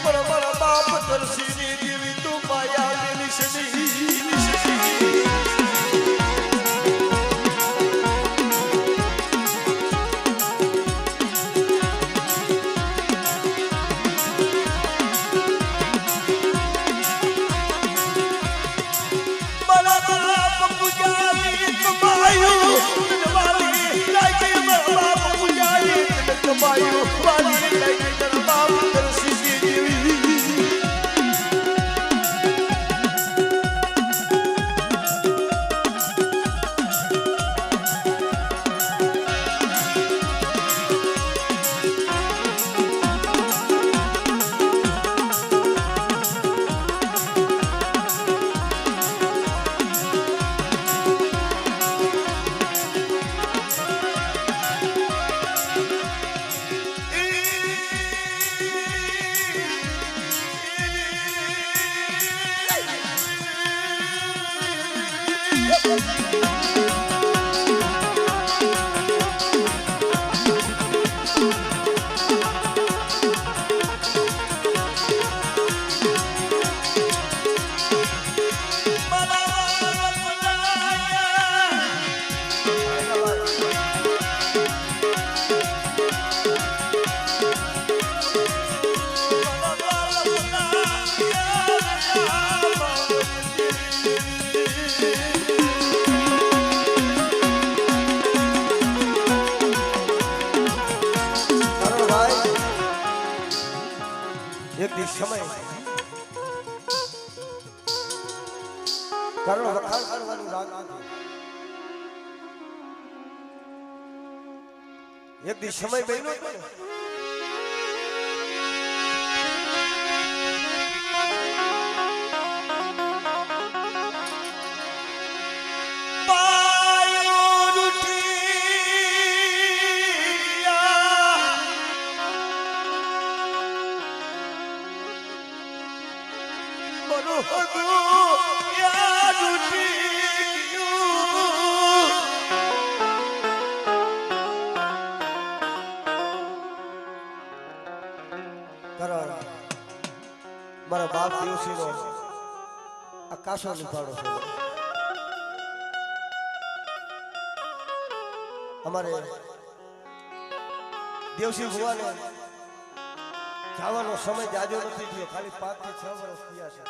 મારા બાપ દર્શીની દેવી તું માયા નિશની Bayu, wali lagi terbang tersisi dewi. એક દી સમય કારણ વખાણ કરવાનું રાગ નથી એક દી સમય બન્યો હતો મારા બાપ દિવસીનો આકાશો નિભાડો છે અમારે દેવસી ભુવાને જવાનો સમય જાજો નથી થયો ખાલી 5 થી 6 વર્ષ થયા છે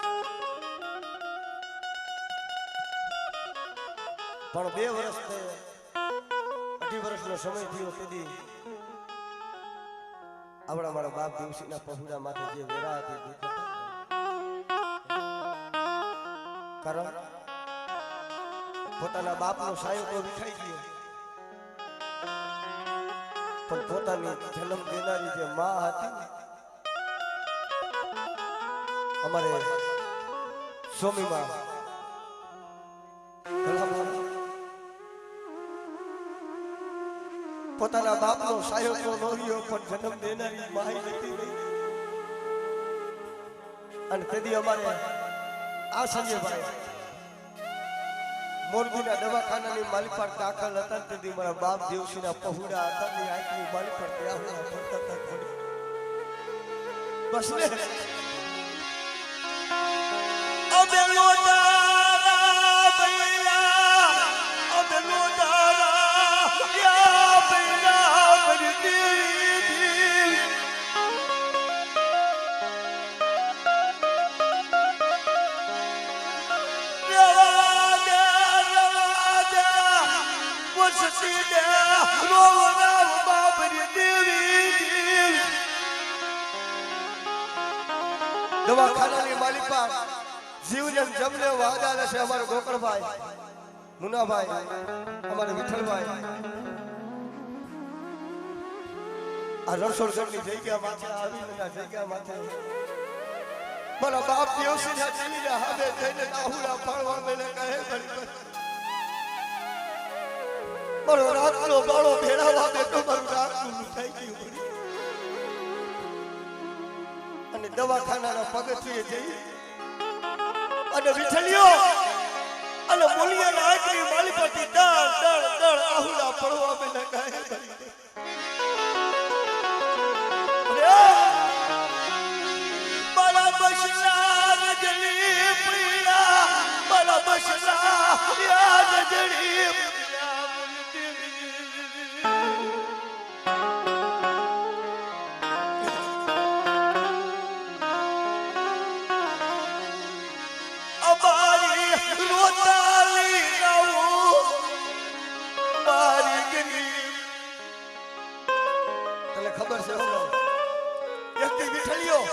પણ 2 વર્ષ થયા 18 વર્ષનો સમય થયો તેથી આપણા મારા બાપ દિવસીના પહોળા માથે જે વેરા હતી કારણ પોતાના બાપનો સાયો તો વિખાઈ ગયો પણ પોતાની જન્મ દેનારી જે માં હતી અમારે સ્વામીમાં પોતાના બાપનો સાયો તો નોર્યો પણ જન્મ દેનારી માઈ નથી અને તેથી અમારે આ સંજયભાઈ મોરબીના દવાખાનાની માલિક પર દાખલ હતા તેથી મારા બાપ દેવસીના પહોળા હતા ની આંખની માલિક પર ત્યાં પડતા બસ ને અબે લોડારા બૈલા અબે લોડારા યા બૈલા બરદી દવાખાનાની માલિક પર જીવજન જમને વાદા છે અમારો ગોકળભાઈ મુનાભાઈ અમારે વિઠ્ઠલભાઈ આ રણછોડગઢની જગ્યા માથે આવીને જગ્યા માથે મારા બાપ દેવસીના જીવીને હવે જઈને આહુડા ફાળવા મેલે કહે મારો રાતનો બાળો ભેળાવા દે તો મારું રાતનું થઈ ગયું અને દવાખાનાના પગથિયે જઈ અને વિઠ્ઠલિયો અને બોલિયાના આંખની માલી પરથી દળ દળ દળ આહુડા પડવા મેલે કહે મસલા યાદ જડી અમારી રોતાલી રાવું મારી ગરીબ તને ખબર છે હો એકથી વિઠળ્યો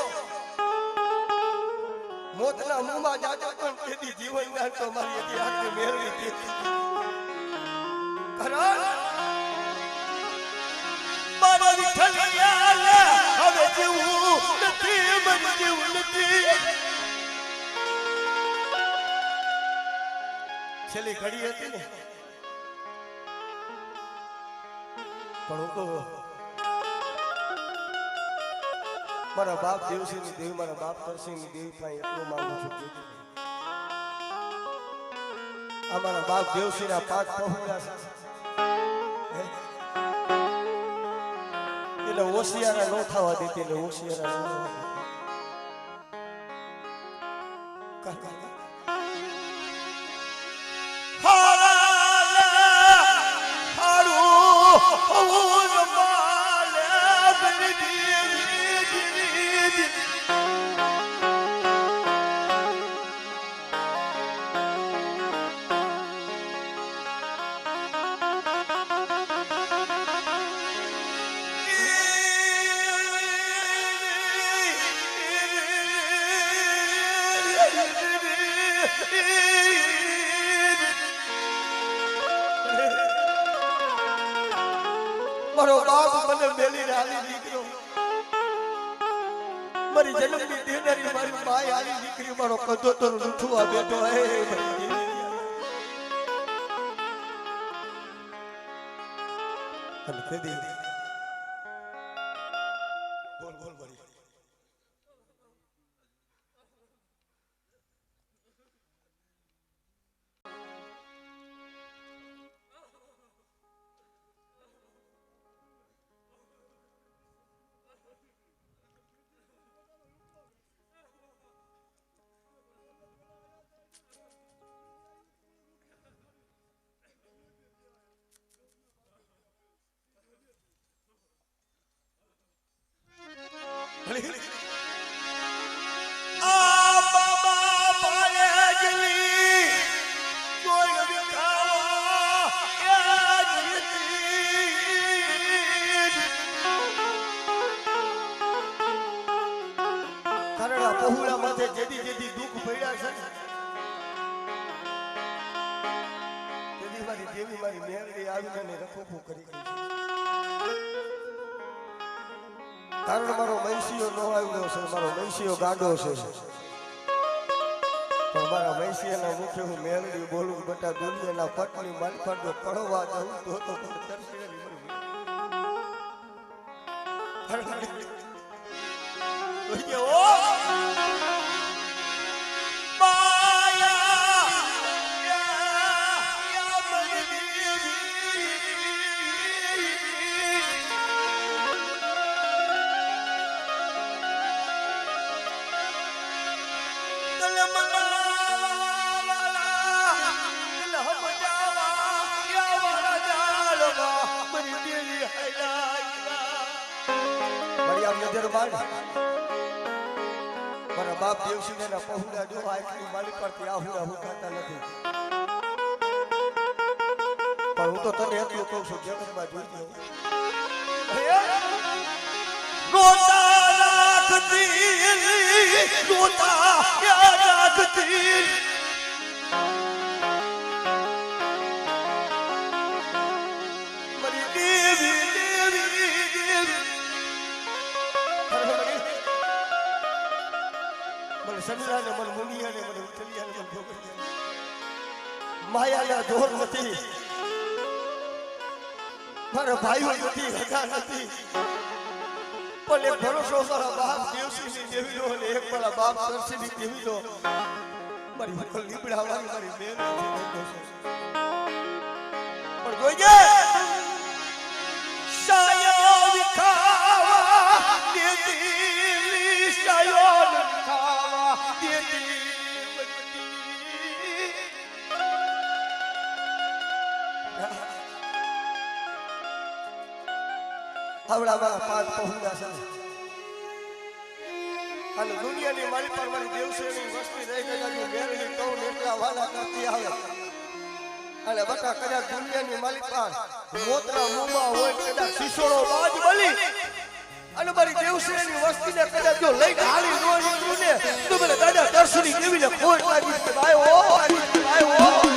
મોતના મુંહમાં જાજો પણ તેથી જીવન દાન તો મારી ઇતિહાસને મેળવી હતી કારણ મારા વિઠળિયા હવે જીવું નથી મને જીવું નથી છેલ્લી ઘડી હતી ને પણ હું તો મારા બાપ દેવસિંહની દેવી મારા બાપ કરસિંહની દેવી પાસે એટલું માંગુ છું આ મારા બાપ દેવસિંહના 5 પહોળા છે એટલે હોશિયારા ન થવા દેતી એટલે હોશિયારા ન થવા દેતી મારો બાપ મને મેલી હાલી દીકરો મારી જન્મની દેનારી મારી માય હાલી દીકરી મારો કદો તો રૂઠવા બેઠો હે અને કદી બોલ બોલ બોલ પહોળા માથે જેદી જેદી દુઃખ પડ્યા છે તેદી મારી દેવી મારી મેરડી આવીને રખોખો કરી ગઈ કારણ મારો મૈસીઓ નો આવ્યો છે મારો મૈસીઓ ગાડો છે પણ મારા મૈસીના મુખે હું મેરડી બોલું બટા દુનિયાના પટની માલફાડો પડવા જાઉં તો તરસેલી મરી ઓ મારા બાપ દેવસિંહના પહોળા જો આખી માલી પરથી આહુડા હુકાતા નથી પણ હું તો તને એટલું કહું છું જગતમાં જોઈ રોતા રાખતી રોતા રાખતી મારી દેવી સંસારને મન મુનિયાને મને ઉતરિયાને મન ભોગવ્યા માયાના દોર નથી મારા ભાઈઓ નથી હગા નથી પણ એક ભરોસો મારા બાપ દેવસિંહની દેવીનો અને એક મારા બાપ કરસિંહની દેવીનો મારી ઉપર લીબડાવાની મારી બેન પણ જોઈજે સાયો વિખાવા દેતી સાયો વિખાવા દેતી વાલામાં પાંચ પહોંચ્યા છે અને દુનિયાની મારી પર મારી દેવસેની વસ્તી રહી ગયા છે મેરડી કહું એટલા વાલા નથી આવે અને બટા કદાચ દુનિયાની માલિક પર મોતરા મુમાં હોય કદાચ શીશોડો બાજ બલી અને મારી દેવસેની વસ્તીને કદાચ જો લઈને હાલી નો નીકળું ને તો મને દાદા દર્શની દેવીને ખોટ લાગી કે ભાઈ ઓ ભાઈ ઓ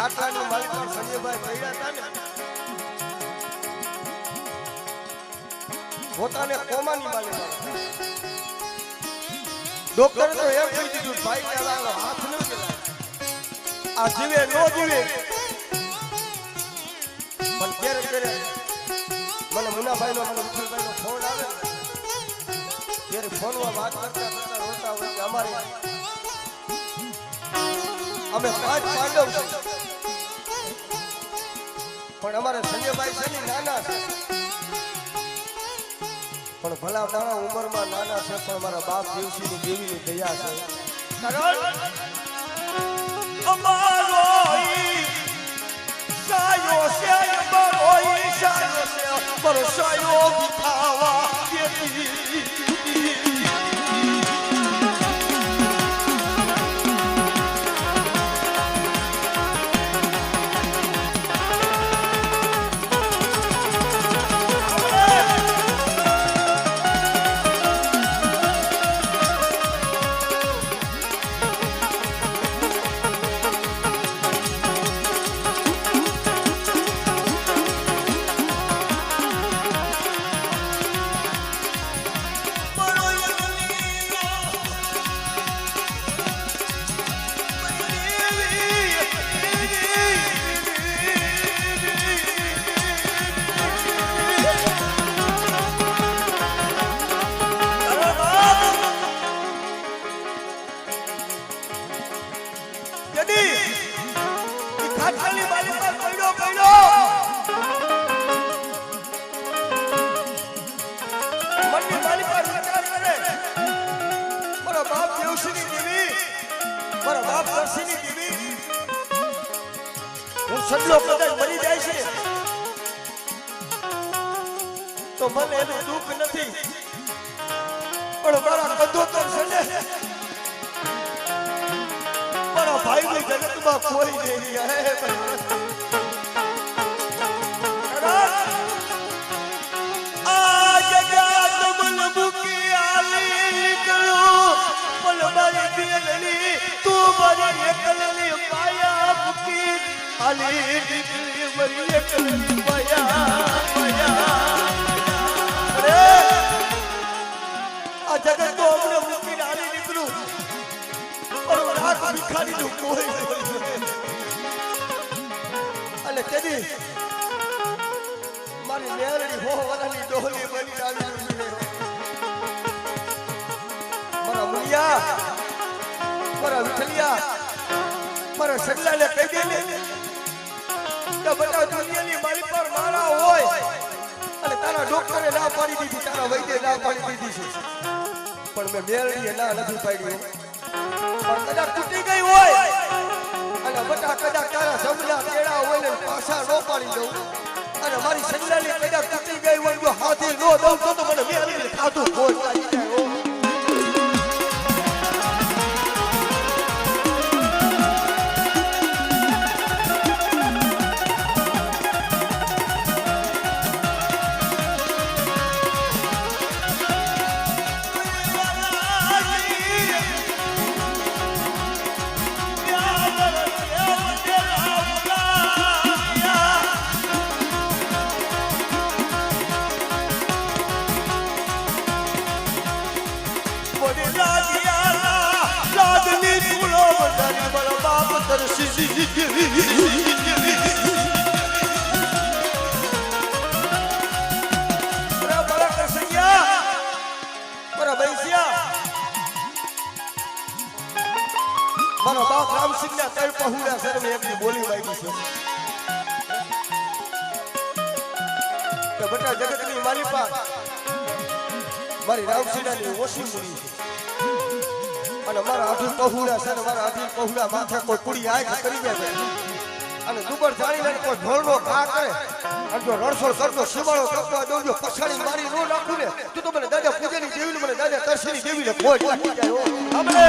ખાટલાની માલિક પર સંજયભાઈ પડ્યા હતા ને પોતાને કોમાની માલિક ડોક્ટરે તો એમ કહી દીધું ભાઈ કે હાથ ન ચલાય આ જીવે નો જીવે પણ ક્યારે ક્યારે મને મુનાભાઈનો મને વિઠ્ઠલભાઈનો ફોન આવે ત્યારે ફોનમાં વાત કરતા કરતા રોતા હોય કે અમારે અમે પાંચ પાંડવ છે પણ અમારે સંજયભાઈ છે ને નાના છે પણ ભલા મારા ઉંમરમાં નાના છે પણ મારા બાપ દેવસીની દેવીની દયા છે કારણ અમારો સાયો છે અમારો સાયો છે મારો સાયો વિખાવા સડલો કદાચ મરી જાય છે તો મને એનું દુઃખ નથી પણ મારા કદોતર છે ને મારા ભાઈની જગતમાં કોઈ નહીં હે આ જગત મન મૂકી આલી નીકળું પણ મારી બેનની તું મારી એકલની માયા મૂકી આલી નીકળી મારી એકલની માયા આ જગત તો અમને મૂકીને આલી નીકળું પણ રાત ભિખારીનું કોઈ અને તેની મારી મેરડી હો વાળાની ડોલી બની આવી છે મારા મુનિયા મારા વિઠલિયા મારા સગલાને કહી દે ને કે બધા દુનિયાની મારી પર મારા હોય અને તારા ડોક્ટરે ના પાડી દીધી તારા વૈદ્ય ના પાડી દીધી છે પણ મેં મેરડીએ ના નથી પાડી પણ કદાચ તૂટી ગઈ હોય અને બટા કદાચ તારા જમના કેળા હોય ને પાછા નો પાડી દઉં અને મારી સગલાની કદાચ તૂટી ગઈ હોય જો હાથે નો દઉં તો મને મેરડીને ખાધું ખોટ લાગી જાય Yeah. મારા બાપ રામસિંહ ના તળ પહોળા સર્વે એમની બોલી વાગી છે કે બેટા જગતની માલિપા મારી રામસિંહની ઓછી મૂડી છે અને મારા આધુર પહોળા છે ને મારા આધુર પહોળા માથે કોઈ કુડી આંખ કરી જાય અને દુબર જાણીને કોઈ ઢોલનો ઘા કરે અને જો રણછોડ કરતો શિવાળો કપવા દઉં જો પછાડી મારી નો નાખું ને તું તો મને દાદા પૂજેની દેવીને મને દાદા તરસીની દેવીને ખોટ લાગી જાય હો આપણે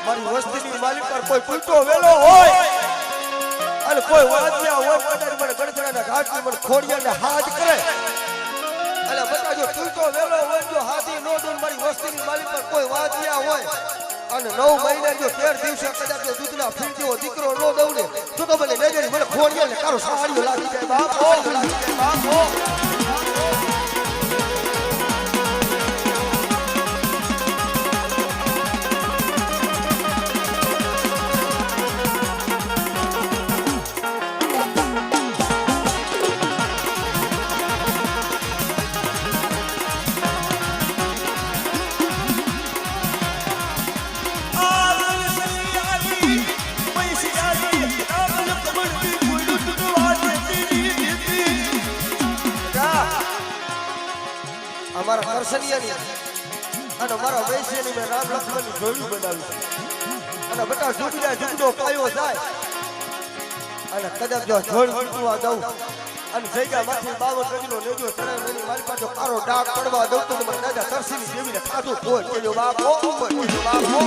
મારી વસ્તીની માલિક પર કોઈ પૂલતો વેલો હોય અને કોઈ વાંચ્યા હોય કદાચ મને ગણતરાના ઘાટની મને ખોડિયાને હાથ કરે અને બધા જો પૂલતો વેલો હોય જો હાથી નો દૂર મારી વસ્તીની માલિક પર કોઈ વાંચ્યા હોય અને 9 મહિના જો 13 દિવસે કદાચ જો દૂધના ફીણ જેવો દીકરો નો દઉં ને તો મને નજરી મને ખોડિયાને તારો સાડીઓ લાગી જાય બાપો લાગી જાય બાપો અમારા કરસનિયાની અને મારા વૈશ્યની મેં રામ લક્ષ્મણની જોડી બનાવી અને બેટા જુગડા જુગડો પાયો જાય અને કદાચ જો જોડ ઉડવા દઉં અને જગ્યા માંથી 52 ગજનો લેજો તળાવની મારી પાસે કારો ડાક પડવા દઉં તો મને દાદા તરસીની દેવીને ખાધું ખોટ કેજો બાપો કેજો બાપો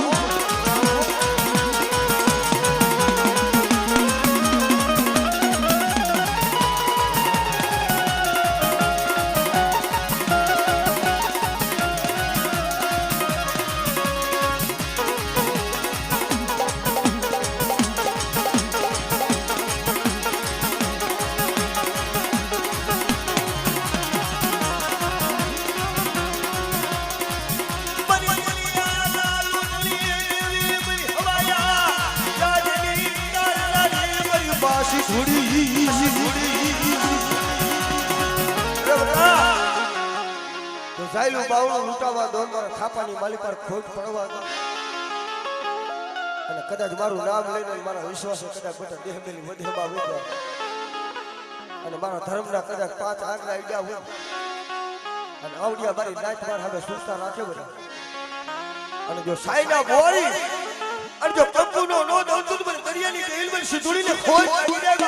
જાયલું બાવળું લૂંટાવા દો મારા ખાપાની માલી પર ખોટ પડવા દો અને કદાચ મારું નામ લઈને મારા વિશ્વાસે કદાચ બેટા દેહ મેલી વધેમાં વધ્યા અને મારા ધર્મના કદાચ 5 આંગળા આડ્યા હોય અને આવડિયા મારી નાચ માર હવે સુસ્તા રાખે બધા અને જો સાઈના ગોળી અને જો કંકુનો નો દઉં તો મને દરિયાની ઢેલ માં સિધુડીને ખોટ પડી જાય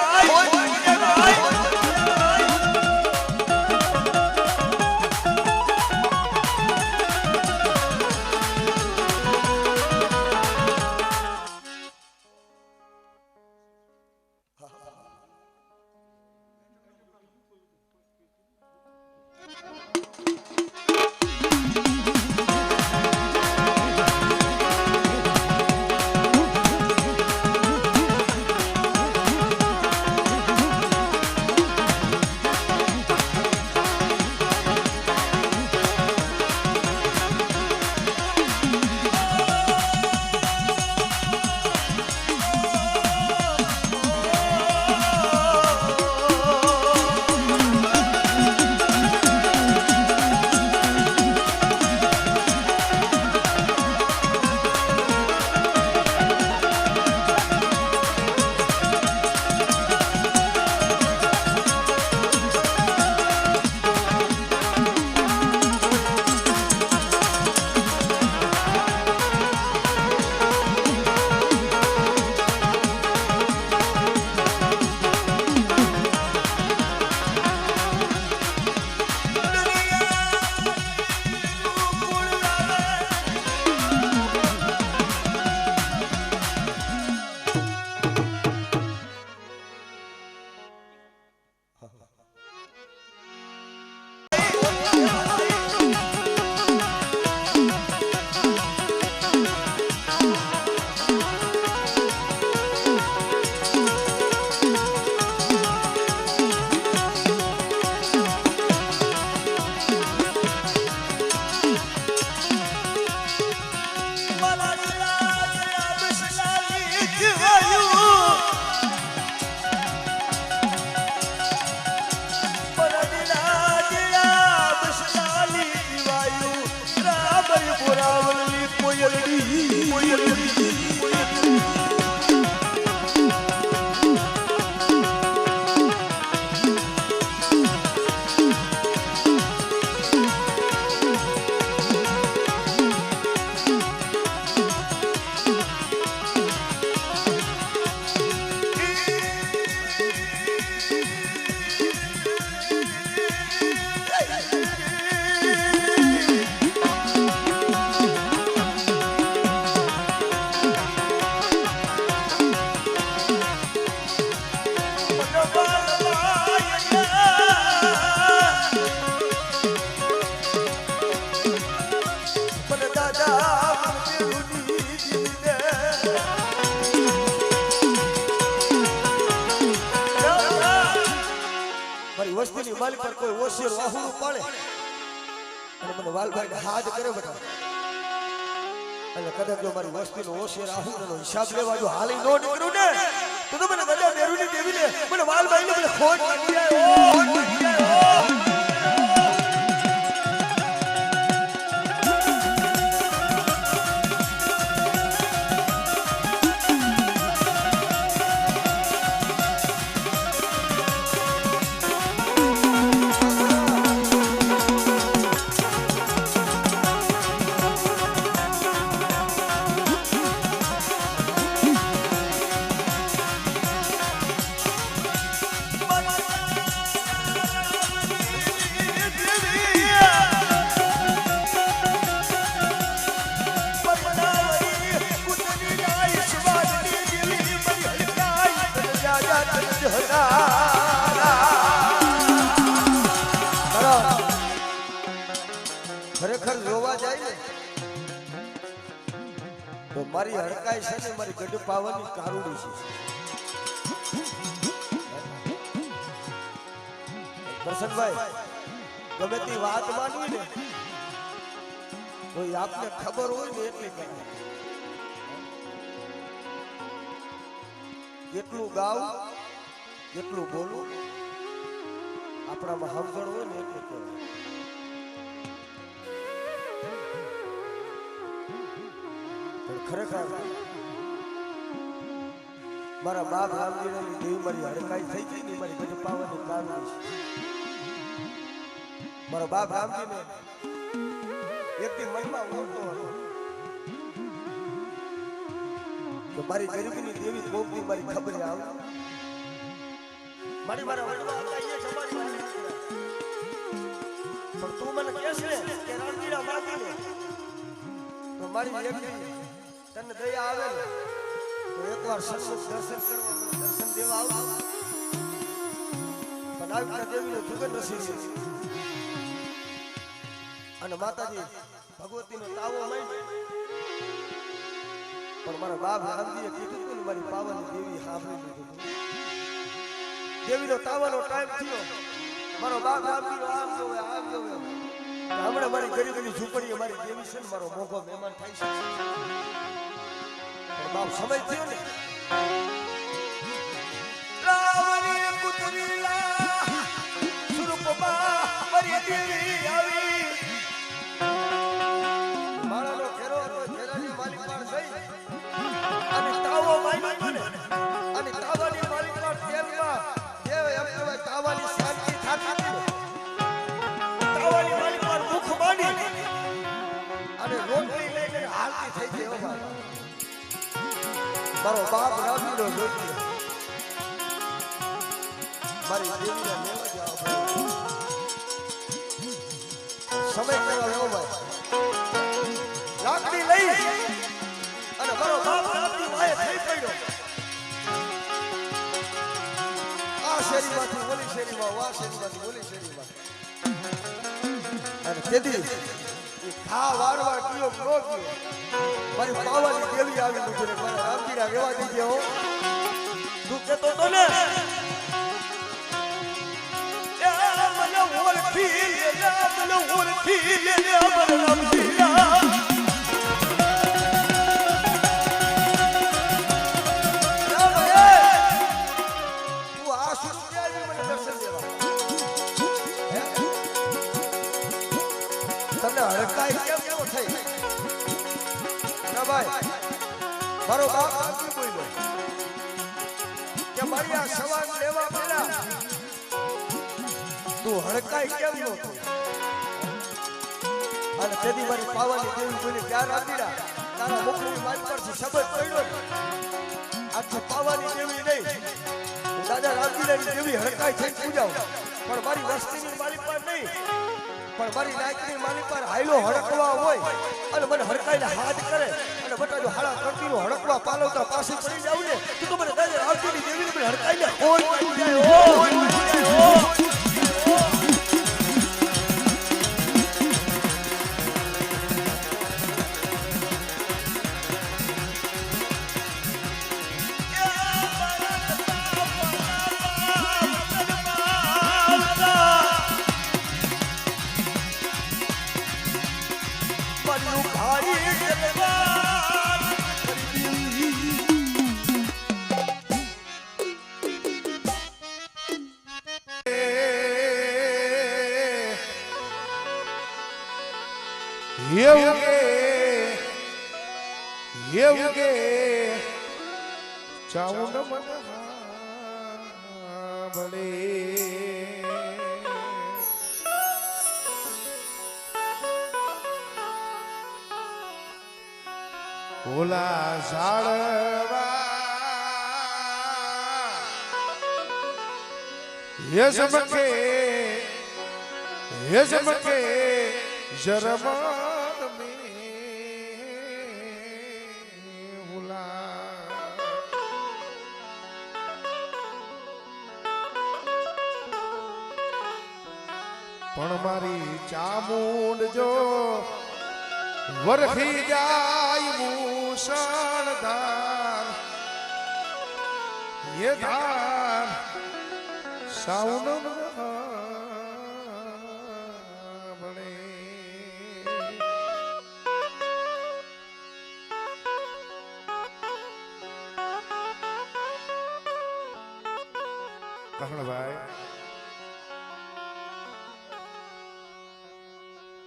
વસ્તીની માલી પર કોઈ ઓશિયર વાહુડું પડે અને મને વાલભાઈ હાથ કરે બેટા અને કદાચ જો મારી વસ્તીનો ઓશિયર આહુડનો હિસાબ લેવા જો હાલી નો નીકળું ને તો મને ગજા દેરુની દેવી ને મને વાલભાઈ ને મને ખોટ પડી જાય ખરેખર જોવા જાય ને તો મારી હડકાઈ છે ને મારી ગઢ પાવાની કારુડી છે પ્રસન્નભાઈ ગમે તે વાત માનવી ને તો આપને ખબર હોય ને એટલી કરાય કેટલું ગાવું કેટલું બોલું આપણામાં સમજણ હોય ને એટલું કહેવાય ખરેખર મારા બાપ રામજીની દેવી મારી હડકાઈ થઈ ગઈ ને મારી ગઢ પાવાની કારણી છે મારા બાપ રામજીને એકથી મનમાં ઓળખતો હતો કે મારી ગરીબીની દેવી કોકની મારી ખબર આવે મારી મારા વડવા હતા એ સમાજ પણ તું મને કહેશ ને કે રામજીના માગીને તો મારી એકથી તને દયા આવે ને તો એકવાર સન્મુખ દર્શન કરવા દર્શન દેવા આવ પણ આવી દેવીનો જુગન રસી છે અને માતાજી ભગવતીનો તાવો લઈ પણ મારા બાપ રામજીએ કીધું હતું ને મારી પાવાની દેવી સાંભળી લીધું દેવીનો તાવાનો ટાઈમ થયો મારો બાપ રામજીનો આમ જોવે હમણાં મારી ગરીબની ઝૂંપડીએ મારી દેવી છે ને મારો મોભો મહેમાન થાય છે બાપ સમય થયો ને રાવણી પુત્રીલા સુરૂપમાં મારી દેવી આવી મારાનો ઘેરો ઘેરાની માલિક પર જઈ અને તાવો માગ્યો ને અને તાવાની માલિક પર તેલમાં દેવ એમ કહેવાય તાવાની શાંતિ થાતી ને તાવાની માલિક પર મુખ માંડી અને રોટલી લઈને હાલતી થઈ ગઈ હો બાબા મારો બાપ રામજીનો જોઈ મારી દેવીને લેવા જાવ સમય કેવા લેવો ભાઈ લાકડી લઈ અને મારો બાપ રામજી વાય થઈ પડ્યો આ શેરીમાંથી ઓલી શેરીમાં વા શેરીમાંથી ઓલી શેરીમાં અને તેથી ખા વારવાર કયો નો કયો મારી પાવાની દેવી આવી મુજરે મારા રામજીના રેવા દીજે હો તું કેતો તો ને એ મને ઓળખી લે મને ઓળખી લે મારા રામજીના તું આ સુસ્તી આવી મને દર્શન દેવા તમને હડકાઈ કેમ કેવો થઈ ભાઈ મારો બાપ રામજી બોલ્યો કે મારી આ સવાલ લેવા પહેલા તું હડકાઈ કેમ નો અને તેદી મારી પાવાની દેવી બોલી ક્યાં રામજીરા તારા મુખની વાત પરથી શબ્દ પડ્યો આજ પાવાની દેવી નહીં દાદા રામજીની દેવી હડકાઈ થઈ પૂજાવ પણ મારી વસ્તીની માલિક પર નહીં પણ મારી નાયકની માલિક પર હાઈલો હડકવા હોય અને મને હડકાઈને હાથ કરે અને બટા જો હાડા કરતીનો હડકવા પાલવતા પાસે પડી જાવ ને તો મને દાદા રામજીની દેવીને મને હડકાઈને હોલ પડી જાય ઓ એવું ચાઉંડ મન ભલે ઓલા ઝાડવા હે સમકે જરમાન મે ઓલા પણ મારી ચામુંડ જો વરખી જાય મૂષણધાર એ ધાર સાઉન ભણે કહણભાઈ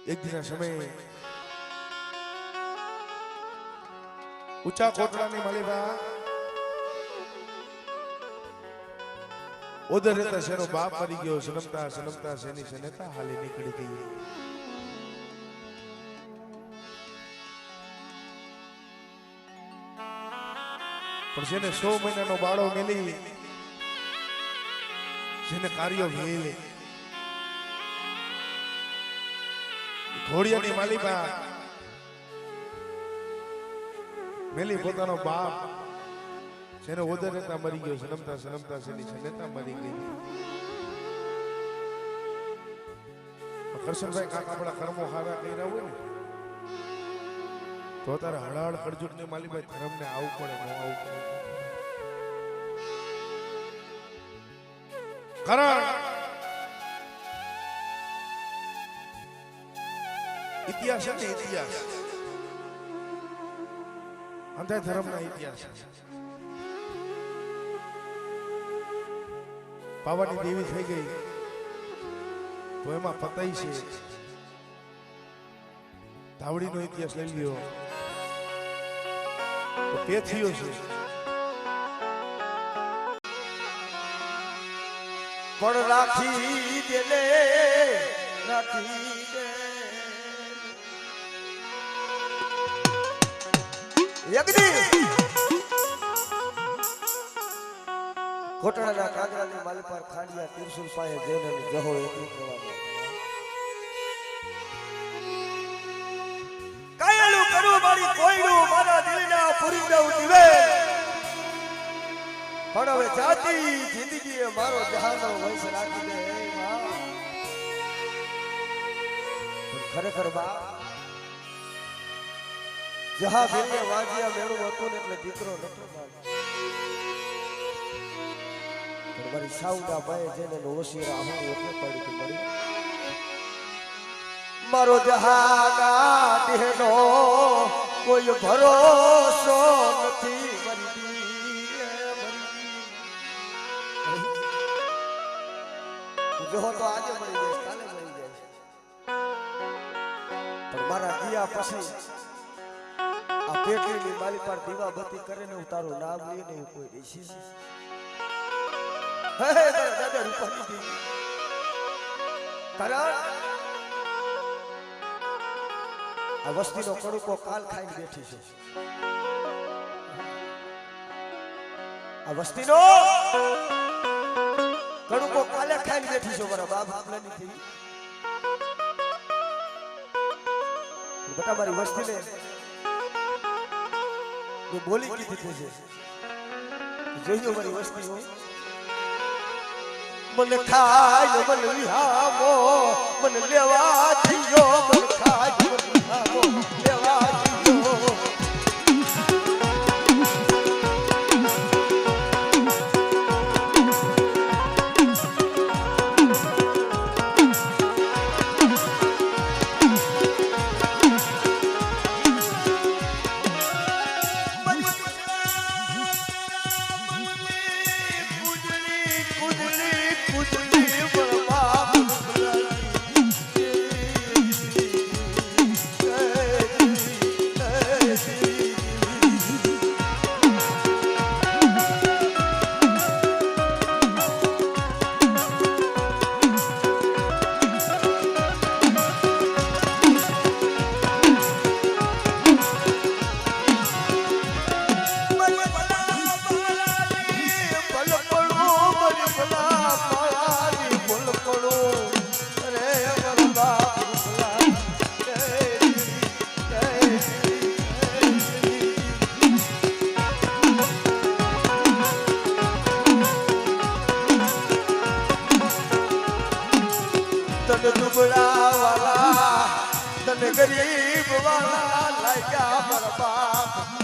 એક દિન સમય ઊંચા કોટડાની માલિબા ઉધર રહેતા શેનો બાપ મરી ગયો સનમતા શેની સનેતા હાલી નીકળી ગઈ પણ જેને 100 મહિનાનો બાળો મેલી જેને કાર્યો વેલે ઘોડિયાની માલિબા મેલી પોતાનો બાપ જેને ઓદર રહેતા મરી ગયો સનમતા શેની સનેતા મરી ગઈ કરશનભાઈ કાકા આપણા કર્મો હારા કર્યા હોય ને તો તારે હળહળ કળજુટની માલીભાઈ ધર્મને આવું પડે ન આવું પડે કારણ ઇતિહાસ છે ને ઇતિહાસ અંધા ધર્મના ઇતિહાસ પાવાની દેવી થઈ ગઈ તો એમાં પતાઈ છે ધાવડીનો ઇતિહાસ લઈ લ્યો તો પેથીઓ છે પણ રાખી દે કોટડાના કાગરાની માલિપાર ખાંડિયા તિરસુલ પાસે જઈને જહો એકલી કરવાનો કાયલું કરું મારી કોઈનું મારા દિલના પૂરી દઉં દિવે પણ હવે જાતી જિંદગીએ મારો જહાનો વંશ રાખી દે ખરેખર બા જહા ભીલને વાજિયા મેળું હતું ને એટલે દીકરો નતો મારી સાઉડા ભાઈ જેને ઓશીરા હું એટલે પડી મળી મારો જહાના દેહનો કોઈ ભરોસો નથી જો તો આજે મળી જાય કાલે મળી જાય પણ મારા દિયા પછી આ પેટલીની માલી પર દીવા બત્તી કરે ને તારું નામ લઈને હું કોઈ દેશી હે દાદા રૂપાની દેવી કારણ આ વસ્તીનો કડુકો કાલ ખાઈને બેઠી છે આ વસ્તીનો કડુકો કાલે ખાઈને બેઠી છે મારા બાપ આપલાની દેવી બટા મારી વસ્તીને મેં બોલી કીધી છે જોઈજો મારી વસ્તી હોય मन खाय मन विहामो मन लेवा दियो मन खाय मन विहामो लेवा दियो લુગડા વાલા તને ગરીબ વાલા લાગ્યા મારા બાપ